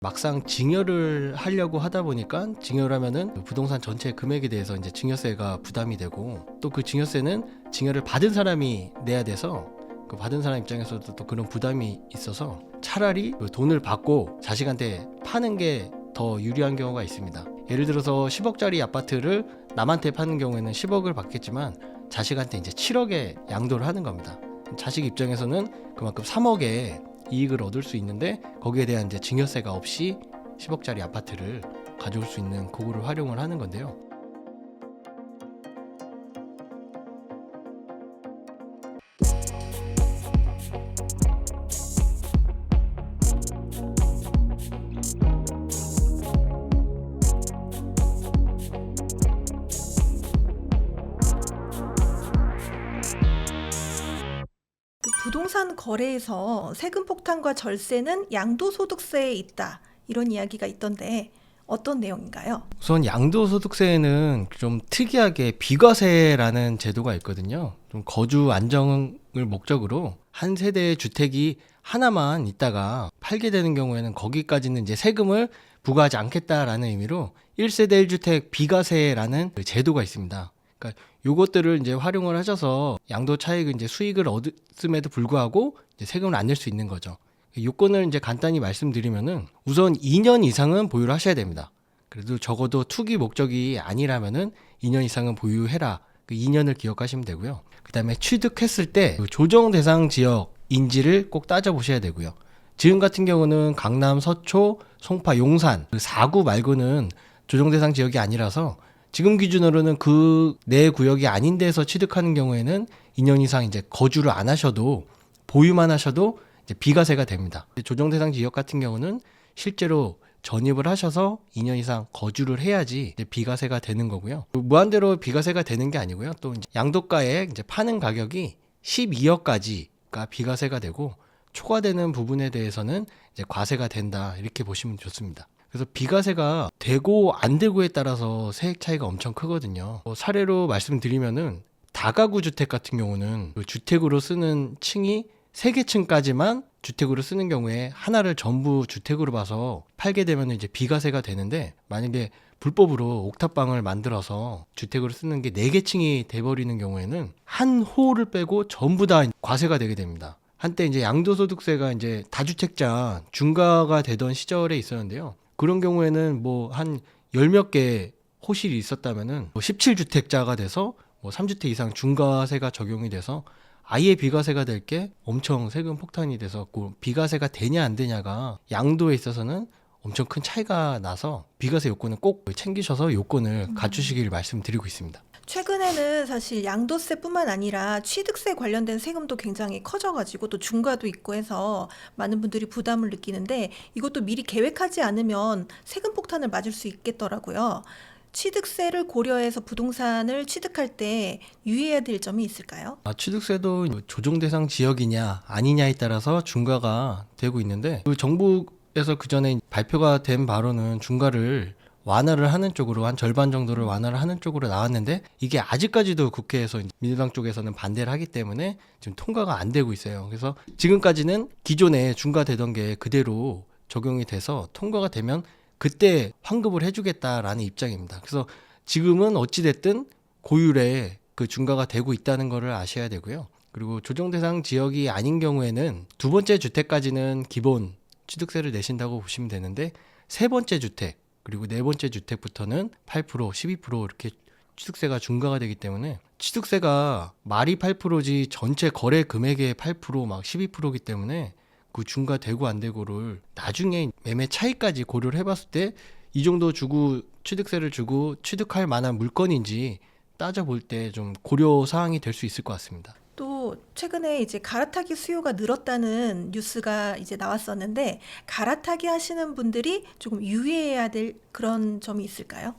막상 증여를 하려고 하다 보니까 증여를 하면은 그 부동산 전체 금액에 대해서 이제 증여세가 부담이 되고, 또 그 증여세는 증여를 받은 사람이 내야 돼서 그 받은 사람 입장에서도 또 그런 부담이 있어서 차라리 그 돈을 받고 자식한테 파는 게 더 유리한 경우가 있습니다. 예를 들어서 10억짜리 아파트를 남한테 파는 경우에는 10억을 받겠지만 자식한테 이제 7억에 양도를 하는 겁니다. 자식 입장에서는 그만큼 3억의 이익을 얻을 수 있는데, 거기에 대한 이제 증여세가 없이 10억짜리 아파트를 가져올 수 있는 그거를 활용을 하는 건데요. 그 부동산 거래에서 세금 폭탄과 절세는 양도소득세에 있다. 이런 이야기가 있던데 어떤 내용인가요? 우선 양도소득세에는 좀 특이하게 비과세라는 제도가 있거든요. 좀 거주 안정을 목적으로 한 세대의 주택이 하나만 있다가 팔게 되는 경우에는 거기까지는 이제 세금을 부과하지 않겠다라는 의미로 1세대 1주택 비과세라는 그 제도가 있습니다. 그러니까 요것들을 이제 활용을 하셔서 양도 차익을 이제 수익을 얻음에도 불구하고 이제 세금을 안 낼 수 있는 거죠. 요건을 이제 간단히 말씀드리면은 우선 2년 이상은 보유를 하셔야 됩니다. 그래도 적어도 투기 목적이 아니라면은 2년 이상은 보유해라. 그 2년을 기억하시면 되고요. 그다음에 취득했을 때 그 조정 대상 지역인지를 꼭 따져보셔야 되고요. 지금 같은 경우는 강남, 서초, 송파, 용산 그 4구 말고는 조정 대상 지역이 아니라서 지금 기준으로는 그 내 구역이 아닌 데서 취득하는 경우에는 2년 이상 이제 거주를 안 하셔도, 보유만 하셔도 이제 비과세가 됩니다. 조정 대상 지역 같은 경우는 실제로 전입을 하셔서 2년 이상 거주를 해야지 이제 비과세가 되는 거고요. 무한대로 비과세가 되는 게 아니고요. 또 이제 양도가에 이제 파는 가격이 12억까지가 비과세가 되고, 초과되는 부분에 대해서는 이제 과세가 된다, 이렇게 보시면 좋습니다. 그래서 비과세가 되고 안 되고에 따라서 세액 차이가 엄청 크거든요. 사례로 말씀드리면은 다가구 주택 같은 경우는 그 주택으로 쓰는 층이 3개 층까지만 주택으로 쓰는 경우에 하나를 전부 주택으로 봐서 팔게 되면 이제 비과세가 되는데, 만약에 불법으로 옥탑방을 만들어서 주택으로 쓰는 게 4개 층이 돼버리는 경우에는 한 호를 빼고 전부 다 과세가 되게 됩니다. 한때 이제 양도소득세가 이제 다주택자 중과가 되던 시절에 있었는데요. 그런 경우에는 뭐 한 열 몇 개 호실이 있었다면은 17주택자가 돼서 뭐 3주택 이상 중과세가 적용이 돼서 아예 비과세가 될 게 엄청 세금 폭탄이 돼서, 그 비과세가 되냐 안 되냐가 양도에 있어서는 엄청 큰 차이가 나서 비과세 요건을 꼭 챙기셔서 요건을 갖추시길 말씀드리고 있습니다. 최근에는 사실 양도세뿐만 아니라 취득세 관련된 세금도 굉장히 커져가지고 또 중과도 있고 해서 많은 분들이 부담을 느끼는데, 이것도 미리 계획하지 않으면 세금 폭탄을 맞을 수 있겠더라고요. 취득세를 고려해서 부동산을 취득할 때 유의해야 될 점이 있을까요? 취득세도 조정 대상 지역이냐 아니냐에 따라서 중과가 되고 있는데, 그 정부에서 그 전에 발표가 된 바로는 중과를 완화를 하는 쪽으로, 한 절반 정도를 완화를 하는 쪽으로 나왔는데, 이게 아직까지도 국회에서 이제 민주당 쪽에서는 반대를 하기 때문에 지금 통과가 안 되고 있어요. 그래서 지금까지는 기존에 중과되던 게 그대로 적용이 돼서 통과가 되면 그때 환급을 해주겠다라는 입장입니다. 그래서 지금은 어찌됐든 고율에 그 중과가 되고 있다는 것을 아셔야 되고요. 그리고 조정 대상 지역이 아닌 경우에는 두 번째 주택까지는 기본 취득세를 내신다고 보시면 되는데, 세 번째 주택 그리고 네 번째 주택부터는 8%, 12% 이렇게 취득세가 중과가 되기 때문에, 취득세가 말이 8%지 전체 거래 금액의 8%막 12%이기 때문에 그 중과되고 안 되고를 나중에 매매 차이까지 고려를 해봤을 때 이 정도 주고 취득세를 주고 취득할 만한 물건인지 따져볼 때 좀 고려 사항이 될 수 있을 것 같습니다. 또 최근에 이제 갈아타기 수요가 늘었다는 뉴스가 이제 나왔었는데, 갈아타기 하시는 분들이 조금 유의해야 될 그런 점이 있을까요?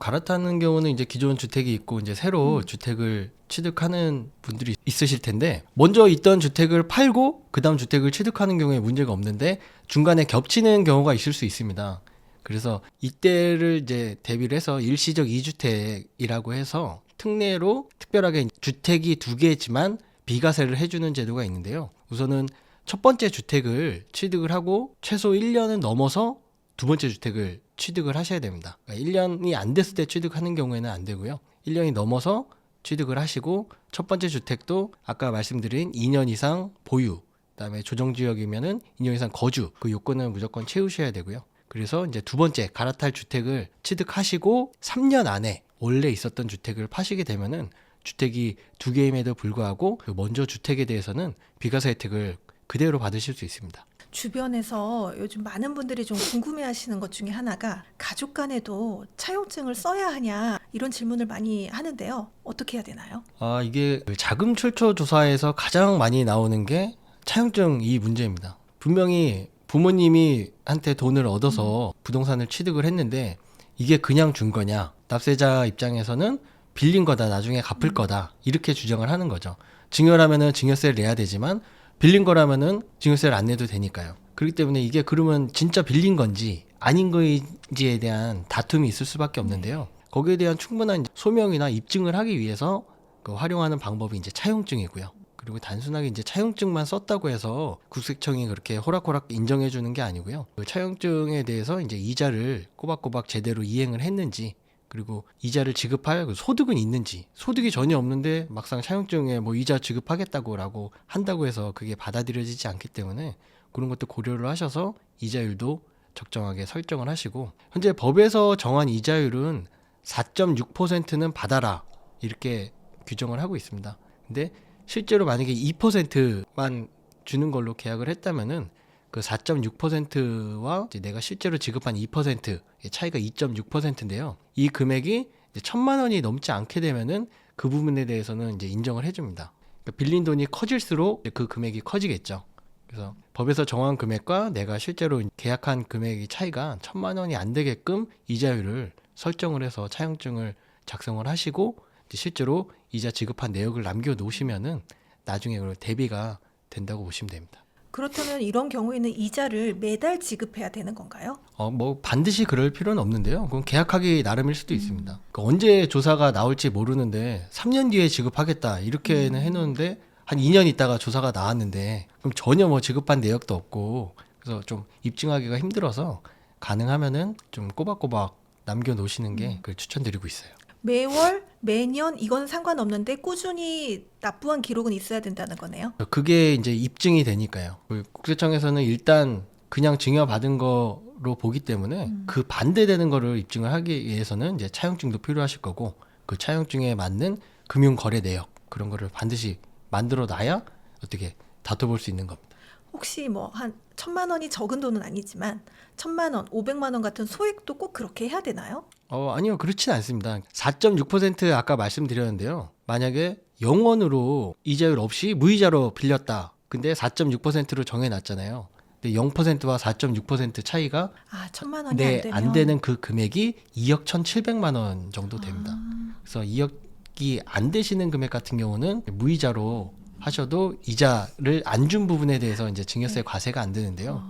갈아타는 경우는 이제 기존 주택이 있고 이제 새로 주택을 취득하는 분들이 있으실 텐데, 먼저 있던 주택을 팔고 그다음 주택을 취득하는 경우에 문제가 없는데 중간에 겹치는 경우가 있을 수 있습니다. 그래서 이때를 이제 대비를 해서 일시적 2주택이라고 해서 특례로 특별하게 주택이 2개지만 비과세를 해주는 제도가 있는데요. 우선은 첫 번째 주택을 취득을 하고 최소 1년은 넘어서 두 번째 주택을 취득을 하셔야 됩니다. 그러니까 1년이 안 됐을 때 취득하는 경우에는 안 되고요. 1년이 넘어서 취득을 하시고 첫 번째 주택도 아까 말씀드린 2년 이상 보유, 그다음에 조정지역이면은 2년 이상 거주 그 요건을 무조건 채우셔야 되고요. 그래서 이제 두 번째 갈아탈 주택을 취득하시고 3년 안에 원래 있었던 주택을 파시게 되면은 주택이 두 개임에도 불구하고 그 먼저 주택에 대해서는 비과세 혜택을 그대로 받으실 수 있습니다. 주변에서 요즘 많은 분들이 좀 궁금해하시는 것 중에 하나가 가족 간에도 차용증을 써야 하냐 이런 질문을 많이 하는데요. 어떻게 해야 되나요? 이게 그 자금 출처 조사에서 가장 많이 나오는 게 차용증 이 문제입니다. 분명히 부모님이 한테 돈을 얻어서 부동산을 취득을 했는데 이게 그냥 준 거냐? 납세자 입장에서는 빌린 거다, 나중에 갚을 거다 이렇게 주장을 하는 거죠. 증여라면은 증여세를 내야 되지만 빌린 거라면은 증여세를 안 내도 되니까요. 그렇기 때문에 이게 그러면 진짜 빌린 건지 아닌 건지에 대한 다툼이 있을 수밖에 없는데요. 거기에 대한 충분한 소명이나 입증을 하기 위해서 그 활용하는 방법이 이제 차용증이고요. 그리고 단순하게 이제 차용증만 썼다고 해서 국세청이 그렇게 호락호락 인정해 주는 게 아니고요. 그 차용증에 대해서 이제 이자를 꼬박꼬박 제대로 이행을 했는지, 그리고 이자를 지급할 그 소득은 있는지, 소득이 전혀 없는데 막상 차용증에 뭐 이자 지급하겠다고라고 한다고 해서 그게 받아들여지지 않기 때문에 그런 것도 고려를 하셔서 이자율도 적정하게 설정을 하시고, 현재 법에서 정한 이자율은 4.6%는 받아라 이렇게 규정을 하고 있습니다. 근데 실제로 만약에 2%만 주는 걸로 계약을 했다면은 그 4.6%와 내가 실제로 지급한 2%의 차이가 2.6%인데요. 이 금액이 이제 1,000만 원이 넘지 않게 되면은 그 부분에 대해서는 이제 인정을 해줍니다. 그러니까 빌린 돈이 커질수록 그 금액이 커지겠죠. 그래서 법에서 정한 금액과 내가 실제로 계약한 금액의 차이가 1,000만 원이 안 되게끔 이자율을 설정을 해서 차용증을 작성을 하시고 이제 실제로 이자 지급한 내역을 남겨놓으시면은 나중에 그걸 대비가 된다고 보시면 됩니다. 그렇다면 이런 경우에는 이자를 매달 지급해야 되는 건가요? 뭐 반드시 그럴 필요는 없는데요. 그건 계약하기 나름일 수도 있습니다. 그러니까 언제 조사가 나올지 모르는데 3년 뒤에 지급하겠다 이렇게는 해놓는데 한 2년 있다가 조사가 나왔는데 그럼 전혀 뭐 지급한 내역도 없고 그래서 좀 입증하기가 힘들어서 가능하면은 좀 꼬박꼬박 남겨놓으시는 게 그걸 추천드리고 있어요. 매월, 매년 이건 상관없는데 꾸준히 납부한 기록은 있어야 된다는 거네요. 그게 이제 입증이 되니까요. 그 국세청에서는 일단 그냥 증여받은 거로 보기 때문에 그 반대되는 거를 입증을 하기 위해서는 이제 차용증도 필요하실 거고 그 차용증에 맞는 금융거래 내역 그런 거를 반드시 만들어 놔야 어떻게 다퉈볼 수 있는 겁니다. 혹시 뭐 한 1,000만 원이 적은 돈은 아니지만 1,000만 원, 500만 원 같은 소액도 꼭 그렇게 해야 되나요? 아니요. 그렇진 않습니다. 4.6% 아까 말씀드렸는데요. 만약에 0원으로 이자율 없이 무이자로 빌렸다. 근데 4.6%로 정해놨잖아요. 근데 0%와 4.6% 차이가 1,000만 원이 안 되는 그 금액이 2억 1,700만 원 정도 됩니다. 그래서 2억이 안 되시는 금액 같은 경우는 무이자로 하셔도 이자를 안 준 부분에 대해서 이제 증여세 과세가 안 되는데요.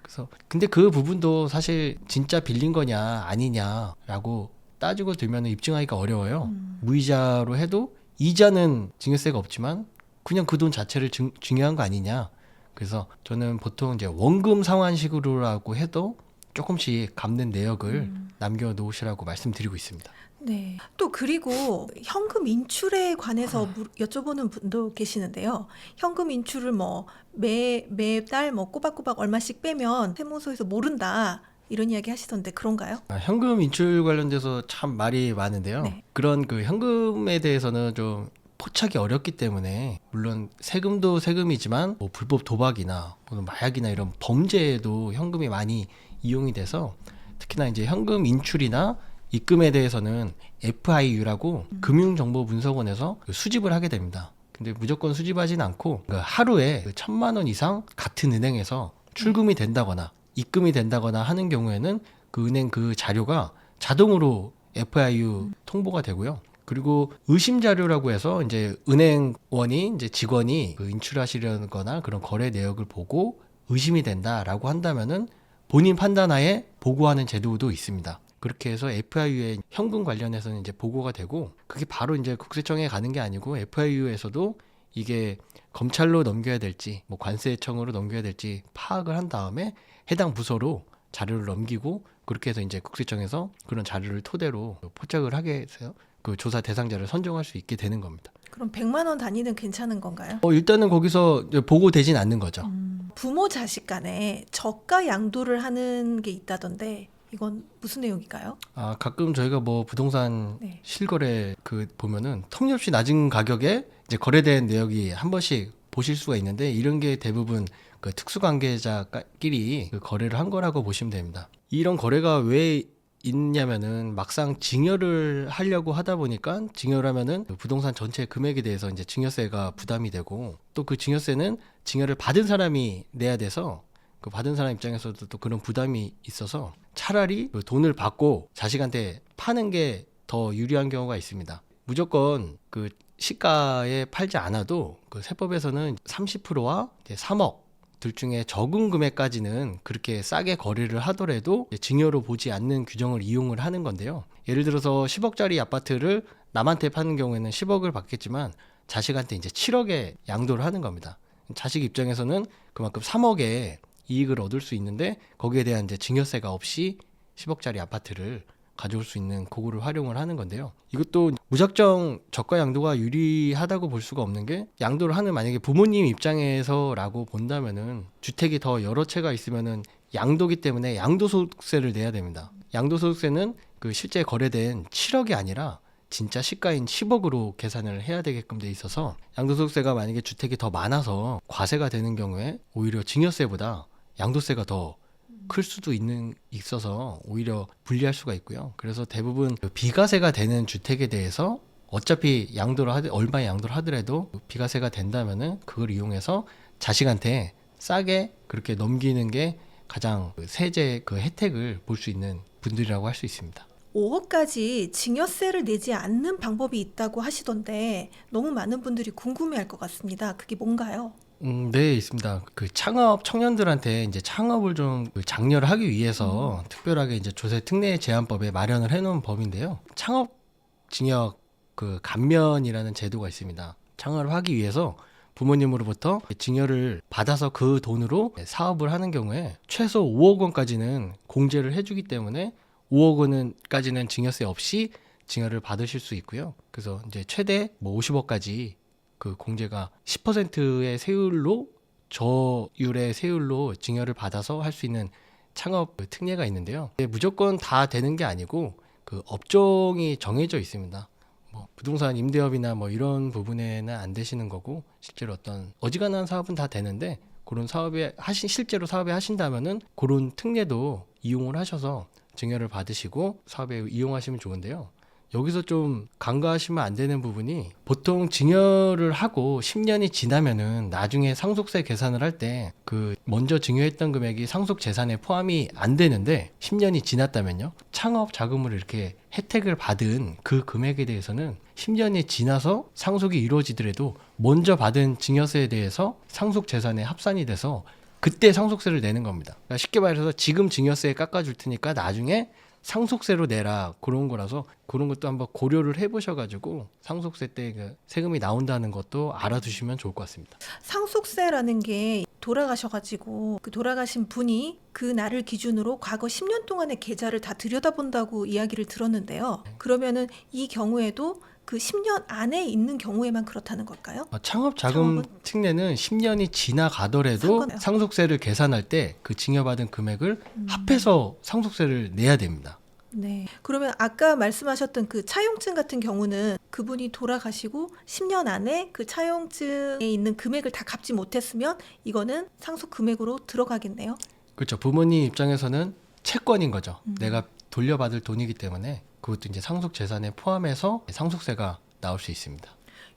그래서 근데 그 부분도 사실 진짜 빌린 거냐 아니냐라고 따지고 들면 입증하기가 어려워요. 무이자로 해도 이자는 증여세가 없지만 그냥 그 돈 자체를 증여한 거 아니냐. 그래서 저는 보통 이제 원금 상환식으로라고 해도 조금씩 갚는 내역을 남겨놓으시라고 말씀드리고 있습니다. 네. 또 그리고 현금 인출에 관해서 여쭤보는 분도 계시는데요. 현금 인출을 뭐 매달 뭐 꼬박꼬박 얼마씩 빼면 세무서에서 모른다. 이런 이야기 하시던데 그런가요? 현금 인출 관련돼서 참 말이 많은데요. 네. 그런 그 현금에 대해서는 좀 포착이 어렵기 때문에 물론 세금도 세금이지만 뭐 불법 도박이나 혹은 마약이나 이런 범죄에도 현금이 많이 이용이 돼서 특히나 이제 현금 인출이나 입금에 대해서는 FIU라고 금융정보분석원에서 수집을 하게 됩니다. 근데 무조건 수집하진 않고 하루에 1,000만 원 이상 같은 은행에서 출금이 된다거나 입금이 된다거나 하는 경우에는 그 은행 그 자료가 자동으로 FIU 통보가 되고요. 그리고 의심 자료라고 해서 이제 은행원이 이제 직원이 그 인출하시려거나 그런 거래 내역을 보고 의심이 된다라고 한다면은 본인 판단하에 보고하는 제도도 있습니다. 그렇게 해서 FIU에 현금 관련해서는 이제 보고가 되고 그게 바로 이제 국세청에 가는 게 아니고 FIU에서도 이게 검찰로 넘겨야 될지 뭐 관세청으로 넘겨야 될지 파악을 한 다음에 해당 부서로 자료를 넘기고 그렇게 해서 이제 국세청에서 그런 자료를 토대로 포착을 하게 해서 그 조사 대상자를 선정할 수 있게 되는 겁니다. 그럼 100만 원 단위는 괜찮은 건가요? 일단은 거기서 이제 보고되진 않는 거죠. 부모 자식 간에 저가 양도를 하는 게 있다던데 이건 무슨 내용일까요? 가끔 저희가 뭐 부동산 네. 실거래 보면은 터무니없이 낮은 가격에 이제 거래된 내역이 한 번씩 보실 수가 있는데 이런 게 대부분 그 특수관계자끼리 그 거래를 한 거라고 보시면 됩니다. 이런 거래가 왜 있냐면은 막상 증여를 하려고 하다 보니까 증여를 하면은 그 부동산 전체 금액에 대해서 이제 증여세가 부담이 되고 또 그 증여세는 증여를 받은 사람이 내야 돼서 그 받은 사람 입장에서도 또 그런 부담이 있어서 차라리 그 돈을 받고 자식한테 파는 게 더 유리한 경우가 있습니다. 무조건 그 시가에 팔지 않아도 그 세법에서는 30%와 3억 둘 중에 적은 금액까지는 그렇게 싸게 거래를 하더라도 증여로 보지 않는 규정을 이용을 하는 건데요. 예를 들어서 10억짜리 아파트를 남한테 파는 경우에는 10억을 받겠지만 자식한테 이제 7억에 양도를 하는 겁니다. 자식 입장에서는 그만큼 3억의 이익을 얻을 수 있는데 거기에 대한 이제 증여세가 없이 10억짜리 아파트를 가져올 수 있는 그거를 활용을 하는 건데요. 이것도 무작정 저가 양도가 유리하다고 볼 수가 없는 게 양도를 하는 만약에 부모님 입장에서라고 본다면은 주택이 더 여러 채가 있으면은 양도기 때문에 양도소득세를 내야 됩니다. 양도소득세는 그 실제 거래된 7억이 아니라 진짜 시가인 10억으로 계산을 해야 되게끔 돼 있어서 양도소득세가 만약에 주택이 더 많아서 과세가 되는 경우에 오히려 증여세보다 양도세가 더 클 수도 있어서 오히려 불리할 수가 있고요. 그래서 대부분 비과세가 되는 주택에 대해서 어차피 얼마에 양도를 하더라도 비과세가 된다면은 그걸 이용해서 자식한테 싸게 그렇게 넘기는 게 가장 세제 그 혜택을 볼 수 있는 분들이라고 할 수 있습니다. 5억까지 증여세를 내지 않는 방법이 있다고 하시던데 너무 많은 분들이 궁금해할 것 같습니다. 그게 뭔가요? 네, 있습니다. 그 창업 청년들한테 이제 창업을 좀 장려를 하기 위해서 특별하게 이제 조세 특례 제한법에 마련을 해놓은 법인데요. 창업 징역 그 감면이라는 제도가 있습니다. 창업을 하기 위해서 부모님으로부터 증여를 받아서 그 돈으로 사업을 하는 경우에 최소 5억 원까지는 공제를 해주기 때문에 5억 원까지는 증여세 없이 증여를 받으실 수 있고요. 그래서 이제 최대 뭐 50억까지 그 공제가 10%의 세율로 저율의 세율로 증여를 받아서 할 수 있는 창업 특례가 있는데요. 무조건 다 되는 게 아니고 그 업종이 정해져 있습니다. 뭐 부동산 임대업이나 뭐 이런 부분에는 안 되시는 거고 실제로 어떤 어지간한 사업은 다 되는데 그런 실제로 사업에 하신다면은 그런 특례도 이용을 하셔서 증여를 받으시고 사업에 이용하시면 좋은데요. 여기서 좀 간과하시면 안 되는 부분이 보통 증여를 하고 10년이 지나면은 나중에 상속세 계산을 할 때 그 먼저 증여했던 금액이 상속 재산에 포함이 안 되는데 10년이 지났다면요. 창업 자금을 이렇게 혜택을 받은 그 금액에 대해서는 10년이 지나서 상속이 이루어지더라도 먼저 받은 증여세에 대해서 상속 재산에 합산이 돼서 그때 상속세를 내는 겁니다. 그러니까 쉽게 말해서 지금 증여세 깎아줄 테니까 나중에 상속세로 내라 그런 거라서 그런 것도 한번 고려를 해보셔가지고 상속세 때 그 세금이 나온다는 것도 알아두시면 좋을 것 같습니다. 상속세라는 게 돌아가셔가지고 그 돌아가신 분이 그 날을 기준으로 과거 10년 동안의 계좌를 다 들여다본다고 이야기를 들었는데요. 그러면은 이 경우에도 그 10년 안에 있는 경우에만 그렇다는 걸까요? 창업자금 창업은- 특례는 10년이 지나가더라도 상관없어요. 상속세를 계산할 때 그 증여받은 금액을 합해서 상속세를 내야 됩니다. 네. 그러면 아까 말씀하셨던 그 차용증 같은 경우는 그분이 돌아가시고 10년 안에 그 차용증에 있는 금액을 다 갚지 못했으면 이거는 상속 금액으로 들어가겠네요. 그렇죠. 부모님 입장에서는 채권인 거죠. 내가 돌려받을 돈이기 때문에 그것도 이제 상속 재산에 포함해서 상속세가 나올 수 있습니다.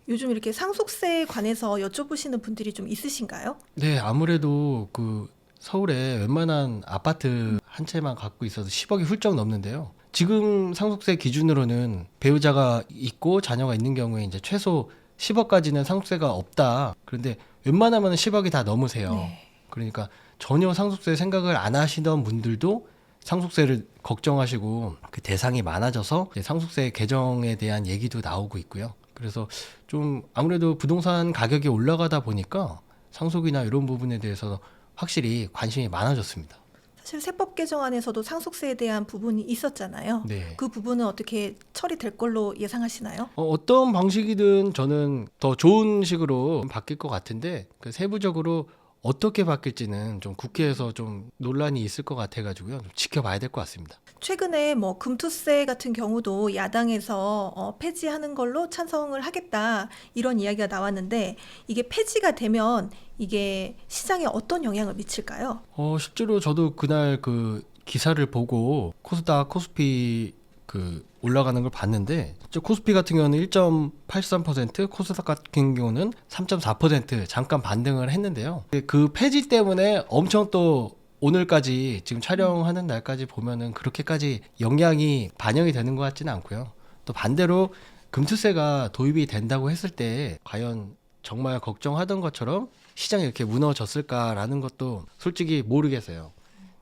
요즘 이렇게 상속세에 관해서 여쭤보시는 분들이 좀 있으신가요? 네, 아무래도 그 서울에 웬만한 아파트 한 채만 갖고 있어도 10억이 훌쩍 넘는데요. 지금 상속세 기준으로는 배우자가 있고 자녀가 있는 경우에 이제 최소 10억까지는 상속세가 없다. 그런데 웬만하면 10억이 다 넘으세요. 네. 그러니까 전혀 상속세 생각을 안 하시던 분들도 상속세를 걱정하시고 그 대상이 많아져서 이제 상속세 개정에 대한 얘기도 나오고 있고요. 그래서 좀 아무래도 부동산 가격이 올라가다 보니까 상속이나 이런 부분에 대해서 확실히 관심이 많아졌습니다. 사실 세법 개정안에서도 상속세에 대한 부분이 있었잖아요. 네. 그 부분은 어떻게 처리될 걸로 예상하시나요? 어떤 방식이든 저는 더 좋은 식으로 바뀔 것 같은데 그 세부적으로 어떻게 바뀔지는 좀 국회에서 좀 논란이 있을 것 같아가지고요. 좀 지켜봐야 될 것 같습니다. 최근에 뭐 금투세 같은 경우도 야당에서 폐지하는 걸로 찬성을 하겠다 이런 이야기가 나왔는데 이게 폐지가 되면 이게 시장에 어떤 영향을 미칠까요? 실제로 저도 그날 그 기사를 보고 코스닥, 코스피 그 올라가는 걸 봤는데 코스피 같은 경우는 1.83%, 코스닥 같은 경우는 3.4% 잠깐 반등을 했는데요. 그 폐지 때문에 엄청 또 오늘까지 지금 촬영하는 날까지 보면은 그렇게까지 영향이 반영이 되는 것 같지는 않고요. 또 반대로 금투세가 도입이 된다고 했을 때 과연 정말 걱정하던 것처럼 시장이 이렇게 무너졌을까라는 것도 솔직히 모르겠어요.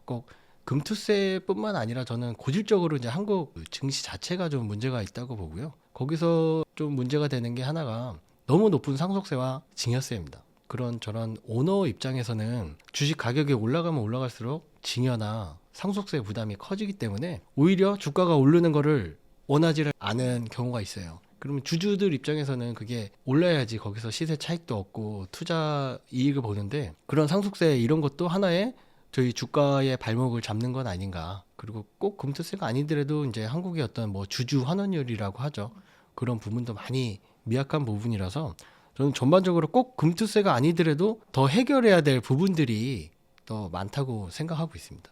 꼭 금투세뿐만 아니라 저는 고질적으로 이제 한국 증시 자체가 좀 문제가 있다고 보고요. 거기서 좀 문제가 되는 게 하나가 너무 높은 상속세와 증여세입니다. 그런 저런 오너 입장에서는 주식 가격이 올라가면 올라갈수록 증여나 상속세 부담이 커지기 때문에 오히려 주가가 오르는 거를 원하지를 않은 경우가 있어요. 그러면 주주들 입장에서는 그게 올라야지 거기서 시세 차익도 얻고 투자 이익을 보는데 그런 상속세 이런 것도 하나의 저희 주가의 발목을 잡는 건 아닌가. 그리고 꼭 금투세가 아니더라도 이제 한국의 어떤 뭐 주주 환원율이라고 하죠. 그런 부분도 많이 미약한 부분이라서 저는 전반적으로 꼭 금투세가 아니더라도 더 해결해야 될 부분들이 더 많다고 생각하고 있습니다.